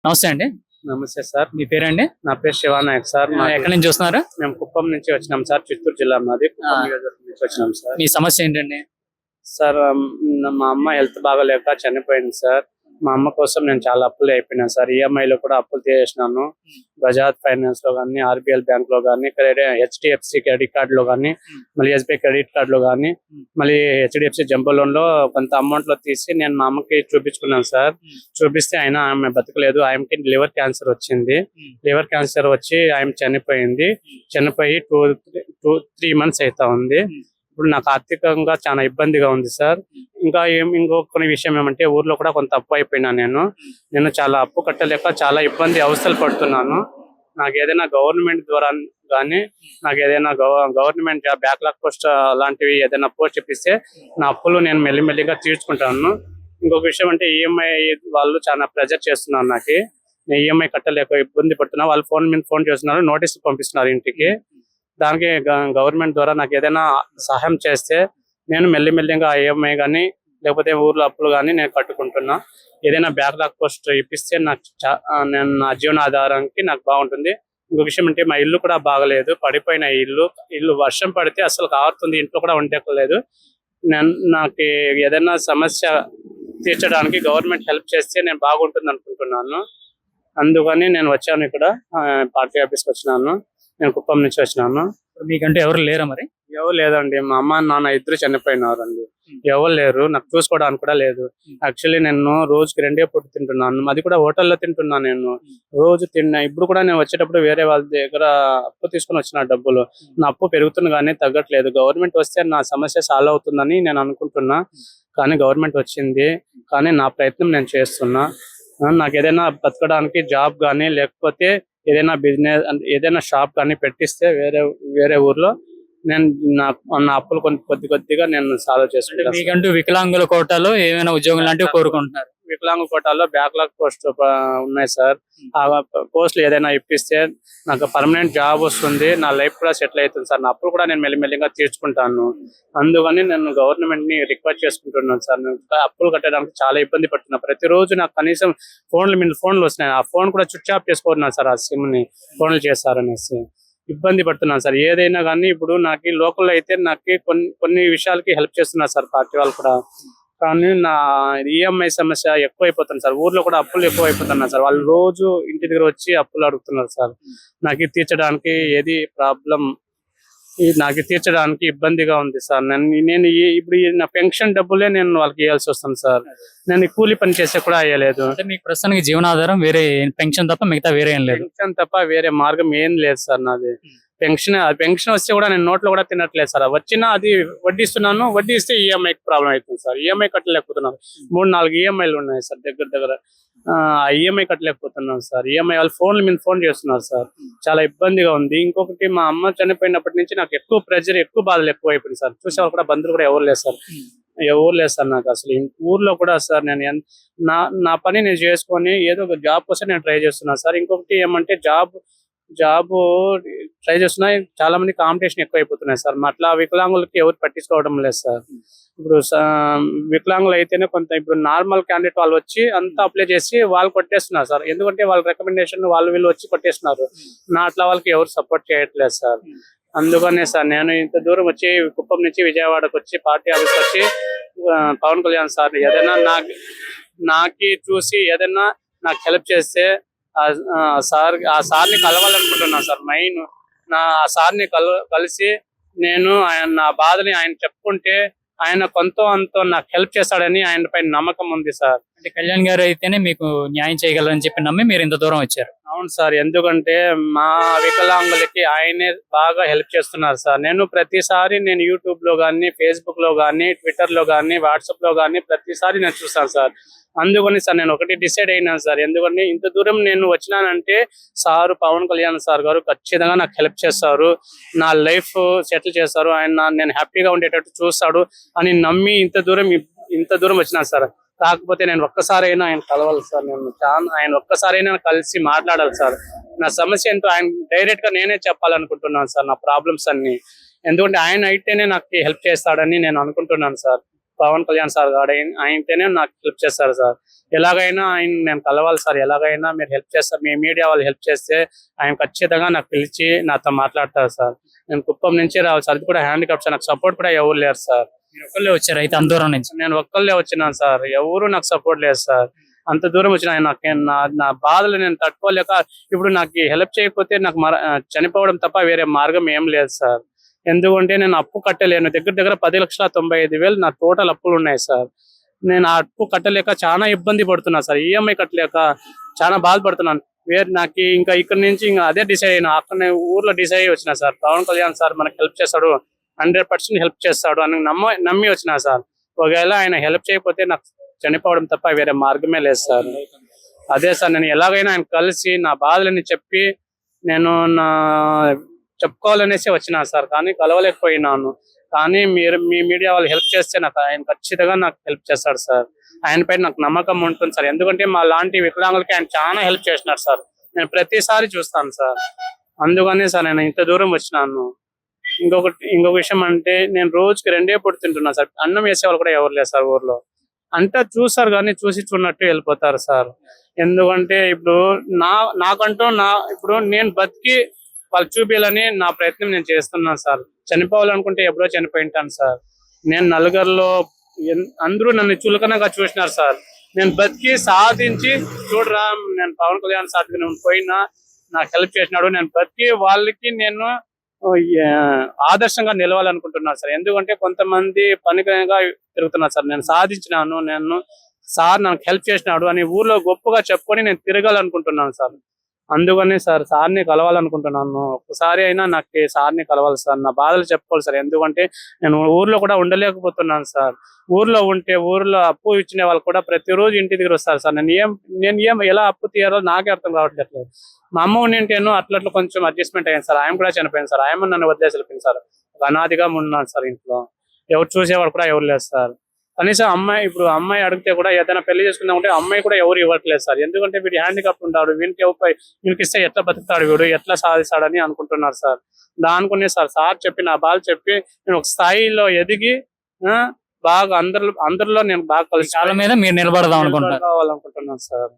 నమస్తే అండి. నమస్తే సార్. మీ పేరండి? నా పేరు శివానాయక్ సార్. ఎక్కడి నుంచి చూస్తున్నారు? మేము కుప్పం నుంచి వచ్చినాం సార్. చిత్తూరు జిల్లా మాది. కుప్పం నియోజకవర్గం నుంచి వచ్చినాం సార్. మీ సమస్య ఏంటండి? సార్ మా అమ్మ హెల్త్ బాగాలేక చనిపోయింది సార్. మా అమ్మ కోసం నేను చాలా అప్పులు అయిపోయినా సార్. ఈఎంఐలో కూడా అప్పులు చేసినాను. బజాజ్ ఫైనాన్స్ లో కానీ, ఆర్బిఎల్ బ్యాంక్ లో కానీ, హెచ్డిఎఫ్సి క్రెడిట్ కార్డ్ లో కానీ, మళ్ళీ ఎస్బీఐ క్రెడిట్ కార్డ్ లో కానీ, మళ్ళీ హెచ్డిఎఫ్సి జంబో లోన్ లో కొంత అమౌంట్ లో తీసి నేను మా అమ్మకి చూపించుకున్నాను సార్. చూపిస్తే ఆమె బతకలేదు. ఆమెకి లివర్ క్యాన్సర్ వచ్చింది. లివర్ క్యాన్సర్ వచ్చి ఆమె చనిపోయింది. చనిపోయి 2-3 months అవుతా ఉంది. ఇప్పుడు నాకు ఆర్థికంగా చాలా ఇబ్బందిగా ఉంది సార్. ఇంకొక విషయం ఏమంటే, ఊర్లో కూడా కొంత అప్పు అయిపోయినా నేను చాలా అప్పు కట్టలేక చాలా ఇబ్బంది అవస్థలు పడుతున్నాను. నాకు ఏదైనా గవర్నమెంట్ ద్వారా కానీ, నాకు ఏదైనా గవర్నమెంట్ జాబ్, బ్యాక్లాగ్ పోస్ట్ అలాంటివి ఏదైనా పోస్ట్ ఇప్పిస్తే నా అప్పులు నేను మెల్లిమెల్లిగా తీర్చుకుంటాను. ఇంకొక విషయం అంటే, ఈఎంఐ వాళ్ళు చాలా ప్రెజర్ చేస్తున్నారు. నాకు నేను ఈఎంఐ కట్టలేక ఇబ్బంది పడుతున్నా. వాళ్ళు ఫోన్ చేస్తున్నారు, నోటీసులు పంపిస్తున్నారు ఇంటికి. దానికి గవర్నమెంట్ ద్వారా నాకు ఏదైనా సహాయం చేస్తే నేను మెల్లిమెల్లిగా ఈఎంఐ కానీ, లేకపోతే ఊర్లో అప్పులు కానీ నేను కట్టుకుంటున్నా. ఏదైనా బ్యాక్లాగ్ పోస్ట్ ఇప్పిస్తే నేను నా జీవనాధారానికి నాకు బాగుంటుంది. ఇంకో విషయం అంటే, మా ఇల్లు కూడా బాగలేదు. పడిపోయిన ఇల్లు వర్షం పడితే అసలు కారుతుంది. ఇంట్లో కూడా ఉండలేదు. నాకు ఏదైనా సమస్య తీర్చడానికి గవర్నమెంట్ హెల్ప్ చేస్తే నేను బాగుంటుంది అనుకుంటున్నాను. అందుకని నేను వచ్చాను, ఇక్కడ పార్టీ ఆఫీస్కి వచ్చినాను. నేను కుప్పం నుంచి వచ్చినాను. మీకంటే ఎవరు లేరా మరి? ఎవరు లేదండి. మా అమ్మ నాన్న ఇద్దరు చనిపోయినారండి. ఎవరు లేరు. నాకు చూసుకోవడానికి కూడా లేదు. యాక్చువల్లీ నేను రోజుకి 2 పూట తింటున్నాను. అది కూడా హోటల్లో తింటున్నాను. నేను రోజు తిన్నా. ఇప్పుడు కూడా నేను వచ్చేటప్పుడు వేరే వాళ్ళ దగ్గర అప్పు తీసుకుని వచ్చిన డబ్బులు. నా అప్పు పెరుగుతుంది కానీ తగ్గట్లేదు. గవర్నమెంట్ వస్తే నా సమస్య సాల్వ్ అవుతుందని నేను అనుకుంటున్నా. కానీ గవర్నమెంట్ వచ్చింది, కానీ నా ప్రయత్నం నేను చేస్తున్నా. నాకు ఏదైనా బతకడానికి జాబ్ కానీ, లేకపోతే ఏదైనా బిజినెస్, ఏదైనా షాప్ కానీ పెట్టిస్తే వేరే ఊర్లో నేను నా అప్పులు కొద్దిగా నేను సాల్వ్ చేసుకుంటాను. మీకంటూ వికలాంగుల కోటాలో ఏమైనా ఉద్యోగం లాంటివి కోరుకుంటున్నారు? వికలాంగుల కోటాలో బ్యాక్లాగ్ పోస్ట్ ఉన్నాయి సార్. ఆ పోస్టులు ఏదైనా ఇప్పిస్తే నాకు పర్మనెంట్ జాబ్ వస్తుంది. నా లైఫ్ కూడా సెటిల్ అవుతుంది సార్. నా అప్పులు కూడా నేను మెల్లిమెల్లిగా తీర్చుకుంటాను. అందుకని నేను గవర్నమెంట్ ని రిక్వెస్ట్ చేసుకుంటున్నాను సార్. నేను అప్పులు కట్టడానికి చాలా ఇబ్బంది పడుతున్నా. ప్రతిరోజు నాకు కనీసం ఫోన్లు వస్తున్నాయి. ఆ ఫోన్ కూడా స్విచ్ ఆఫ్ చేసుకుంటున్నాను సార్. ఆ సిమ్ ని ఫోన్లు చేస్తారనేసి ఇబ్బంది పడుతున్నాను సార్. ఏదైనా కానీ ఇప్పుడు నాకు లోకల్లో అయితే నాకు కొన్ని విషయాలకి హెల్ప్ చేస్తున్నారు సార్ పార్టీ వాళ్ళు కూడా. కానీ నా ఈఎంఐ సమస్య ఎక్కువైపోతుంది సార్. ఊర్లో కూడా అప్పులు ఎక్కువైపోతున్నారు సార్. వాళ్ళు రోజు ఇంటి దగ్గర వచ్చి అప్పులు అడుగుతున్నారు సార్. నాకు తీర్చడానికి ఏది ప్రాబ్లం, నాకు తీర్చడానికి ఇబ్బందిగా ఉంది సార్. నేను ఇప్పుడు నా పెన్షన్ డబ్బులే నేను వాళ్ళకి ఇవ్వాల్సి వస్తుంది సార్. నేను కూలి పని చేసే కూడా అయ్యలేదు. అంటే మీకు ప్రస్తుతానికి జీవనాధారం వేరే పెన్షన్ తప్ప మిగతా వేరే ఏం లేదు? పెన్షన్ తప్ప వేరే మార్గం ఏం లేదు సార్. నాది పెన్షన్ వస్తే కూడా నేను నోట్లో కూడా తినట్లేదు సార్. వచ్చినా అది వడ్డిస్తున్నాను. వడ్డీ ఇస్తే ఈఎంఐ ప్రాబ్లం అవుతుంది సార్. ఈఎంఐ కట్టలేకపోతున్నాను. 3-4 ఈఎంఐలు ఉన్నాయి సార్ దగ్గర. ఈఎంఐ కట్టలేకపోతున్నాను సార్. ఈఎంఐ వాళ్ళు ఫోన్ చేస్తున్నారు సార్. చాలా ఇబ్బందిగా ఉంది. ఇంకొకటి, మా అమ్మ చనిపోయినప్పటి నుంచి నాకు ఎక్కువ ప్రెజర్, ఎక్కువ బాధలు ఎక్కువ అయిపోయింది సార్. చూసేవాళ్ళు కూడా, బంధువులు కూడా ఎవరు లేదు సార్. నాకు అసలు ఊర్లో కూడా సార్ నేను నా పని నేను చేసుకొని ఏదో ఒక జాబ్ కోసం నేను ట్రై చేస్తున్నాను సార్. ఇంకొకటి ఏమంటే, జాబ్ ట్రై చేస్తున్నా. చాలా మంది కాంపిటీషన్ ఎక్కువ అయిపోతున్నాయి సార్. అట్లా వికలాంగులకి ఎవరు పట్టించుకోవడం లేదు సార్. ఇప్పుడు వికలాంగులు అయితేనే కొంత, ఇప్పుడు నార్మల్ క్యాండిడేట్ వాళ్ళు వచ్చి అంతా అప్లై చేసి వాళ్ళు కొట్టేస్తున్నారు సార్. ఎందుకంటే వాళ్ళ రికమెండేషన్ వీళ్ళు వచ్చి కొట్టేస్తున్నారు. అట్లా వాళ్ళకి ఎవరు సపోర్ట్ చేయట్లేదు సార్. అందుకనే సార్ నేను ఇంత దూరం వచ్చి, కుప్పం నుంచి విజయవాడకు వచ్చి, పార్టీ ఆఫీస్కి వచ్చి, పవన్ కళ్యాణ్ సార్ ఏదైనా నాకు చూసి ఏదైనా నాకు హెల్ప్ చేస్తే ఆ సార్ని కలవాలనుకుంటున్నాను సార్. మెయిన్ ఆ సార్ని కలిసి నేను నా బాధని ఆయన చెప్పుకుంటే ఆయన అంతో నాకు హెల్ప్ చేస్తాడని ఆయన పైన నమ్మకం ఉంది సార్. అంటే కళ్యాణ్ గారు అయితేనే మీకు న్యాయం చేయగలరని చెప్పి నమ్మి మీరు ఇంత దూరం వచ్చారు? అవును సార్. ఎందుకంటే మా వికలాంగులకి ఆయనే బాగా హెల్ప్ చేస్తున్నారు సార్. నేను ప్రతిసారి యూట్యూబ్ లో కానీ, ఫేస్బుక్ లో కానీ, ట్విట్టర్ లో కానీ, వాట్సాప్ లో కానీ ప్రతిసారి నేను చూస్తాను సార్. అందుకని సార్ నేను ఒకటి డిసైడ్ అయినాను సార్. ఎందుకంటే ఇంత దూరం నేను వచ్చినానంటే సార్, పవన్ కళ్యాణ్ సార్ గారు ఖచ్చితంగా నాకు హెల్ప్ చేస్తారు. నా లైఫ్ సెటిల్ చేస్తారు. ఆయన నేను హ్యాపీగా ఉండేటట్టు చూస్తాడు అని నమ్మి ఇంత దూరం వచ్చినాను సార్. కాకపోతే నేను ఒక్కసారైనా ఆయన కలవాలి సార్. ఆయన ఒక్కసారైనా కలిసి మాట్లాడాలి సార్. నా సమస్య ఏంటో ఆయన డైరెక్ట్ గా నేనే చెప్పాలనుకుంటున్నాను సార్, నా ప్రాబ్లమ్స్ అన్ని. ఎందుకంటే ఆయన అయితేనే నాకు హెల్ప్ చేస్తాడని నేను అనుకుంటున్నాను సార్. పవన్ కళ్యాణ్ సార్ గారు అయితేనే నాకు హెల్ప్ చేస్తారు సార్. ఎలాగైనా ఆయన నేను కలవాలి సార్. ఎలాగైనా మీరు హెల్ప్ చేస్తారు, మీ మీడియా వాళ్ళు హెల్ప్ చేస్తే ఆయన ఖచ్చితంగా నాకు పిలిచి నాతో మాట్లాడతారు సార్. నేను కుప్పం నుంచి రావాలి సార్, అది కూడా హ్యాండిక్యాప్ సార్. నాకు సపోర్ట్ కూడా ఎవరు లేరు సార్. మీరు ఒక్కళ్ళే వచ్చారు అయితే అంత దూరం నుంచి? నేను ఒక్కళ్ళే వచ్చినాను సార్, ఎవరు నాకు సపోర్ట్ లేదు సార్. అంత దూరం వచ్చిన నాకు నా బాధలు నేను తట్టుకోలేక ఇప్పుడు నాకు హెల్ప్ చేయకపోతే నాకు చనిపోవడం తప్ప వేరే మార్గం ఏం లేదు సార్. ఎందుకంటే నేను అప్పు కట్టలేను. దగ్గర దగ్గర 10,95,000 నా టోటల్ అప్పులు ఉన్నాయి సార్. నేను ఆ అప్పు కట్టలేక చాలా ఇబ్బంది పడుతున్నా సార్. ఈఎంఐ కట్టలేక చాలా బాధపడుతున్నాను. నాకు ఇంకా ఇక్కడ నుంచి ఇంకా అదే డిసైడ్ అయినా, అక్కడ ఊర్లో డిసైడ్ అయ్యి వచ్చిన సార్. పవన్ కళ్యాణ్ సార్ మనకు హెల్ప్ చేస్తాడు, 100% హెల్ప్ చేస్తాడు అని నమ్మి వచ్చిన సార్. ఒకవేళ ఆయన హెల్ప్ చేయకపోతే నాకు చనిపోవడం తప్ప వేరే మార్గమే లేదు సార్. అదే సార్, నేను ఎలాగైనా ఆయన కలిసి నా బాధలని చెప్పి నేను చెప్పుకోవాలనేసి వచ్చినా సార్, కానీ కలవలేకపోయినాను. కానీ మీ మీడియా వాళ్ళు హెల్ప్ చేస్తే నాకు ఆయన ఖచ్చితంగా నాకు హెల్ప్ చేస్తాడు సార్. ఆయన పైన నాకు నమ్మకం ఉంటుంది సార్. ఎందుకంటే మా లాంటి వికలాంగులకి ఆయన చాలా హెల్ప్ చేసినారు సార్. నేను ప్రతిసారి చూస్తాను సార్. అందుకనే సార్ నేను ఇంత దూరం వచ్చినాను. ఇంకొక విషయం అంటే, నేను రోజుకి 2 పూట తింటున్నా సార్. అన్నం వేసే వాళ్ళు కూడా ఎవరు లేదు సార్ ఊర్లో. అంతా చూస్తారు కానీ చూసి చూడనట్టు వెళ్ళిపోతారు సార్. ఎందుకంటే ఇప్పుడు నాకంటూ ఇప్పుడు నేను బతికి వాళ్ళు చూపించాలని నా ప్రయత్నం నేను చేస్తున్నాను సార్. చనిపోవాలనుకుంటే ఎప్పుడో చనిపోయి ఉంటాను సార్. నేను నలుగురిలో అందరూ నన్ను చులకనగా చూసినారు సార్. నేను బతికి సాధించి చూడరా, నేను పవన్ కళ్యాణ్ సార్ నేను పోయినా నాకు హెల్ప్ చేసినాడు. నేను బతికి వాళ్ళకి నేను ఆదర్శంగా నిలవాలనుకుంటున్నాను సార్. ఎందుకంటే కొంతమంది పనికిగా తిరుగుతున్నారు సార్. నేను సాధించినాను, సార్ నాకు హెల్ప్ చేసినాడు అని ఊర్లో గొప్పగా చెప్పుకొని నేను తిరగాలనుకుంటున్నాను సార్. అందుకని సార్ సార్ని కలవాలనుకుంటున్నాను. ఒక్కసారి అయినా నాకు సార్ని కలవాలి సార్, నా బాధలు చెప్పుకోవాలి సార్. ఎందుకంటే నేను ఊర్లో కూడా ఉండలేకపోతున్నాను సార్. ఊర్లో ఉంటే ఊర్లో అప్పు ఇచ్చిన వాళ్ళు కూడా ప్రతిరోజు ఇంటి దగ్గర వస్తారు సార్. నేను ఎలా అప్పు తీయాలో నాకే అర్థం కావట్లేదు. మా అమ్మ ఉండింటేను అట్లా కొంచెం అడ్జస్ట్మెంట్ అయ్యాను సార్. ఆయన కూడా చనిపోయింది సార్. ఆయన నన్ను వదిలేసి వెళ్ళిపోయింది సార్. అనాదిగా ఉన్నాను సార్. ఇంట్లో ఎవరు చూసేవాడు కూడా ఎవరు లేదు సార్. కనీసం అమ్మాయి అడిగితే కూడా ఏదైనా పెళ్లి చేసుకుందాం అంటే అమ్మాయి కూడా ఎవరు ఇవ్వట్లేదు సార్. ఎందుకంటే వీడు హ్యాండిక్యాప్ ఉంటాడు, వీనికి ఇస్తే ఎట్లా బతుకుతాడు, వీడు ఎట్లా సాధిస్తాడని అనుకుంటున్నారు సార్. దానికొనే సార్ చెప్పి నా బాధ చెప్పి నేను ఒక స్థాయిలో ఎదిగి బాగా అందరిలో నేను బాగా కలిసి మీద మీరు నిలబడదామనుకుంటున్నాను సార్.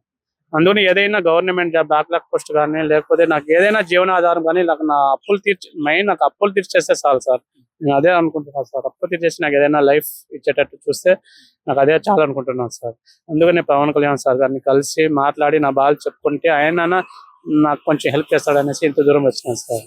అందుకని ఏదైనా గవర్నమెంట్ జాబ్, బ్యాక్లాగ్ పోస్ట్ కానీ, లేకపోతే నాకు ఏదైనా జీవనాధారం కానీ, నాకు నాకు అప్పులు తీర్చేస్తే చాలు సార్. నేను అదే అనుకుంటున్నాను సార్. అప్పు తీర్చేసి నాకు ఏదైనా లైఫ్ ఇచ్చేటట్టు చూస్తే నాకు అదే చాలా అనుకుంటున్నాను సార్. అందుకని పవన్ కళ్యాణ్ సార్ గారిని కలిసి మాట్లాడి నా బాధ చెప్పుకుంటే ఆయన నాకు కొంచెం హెల్ప్ చేస్తాడనేసి ఇంత దూరం వచ్చినాను సార్.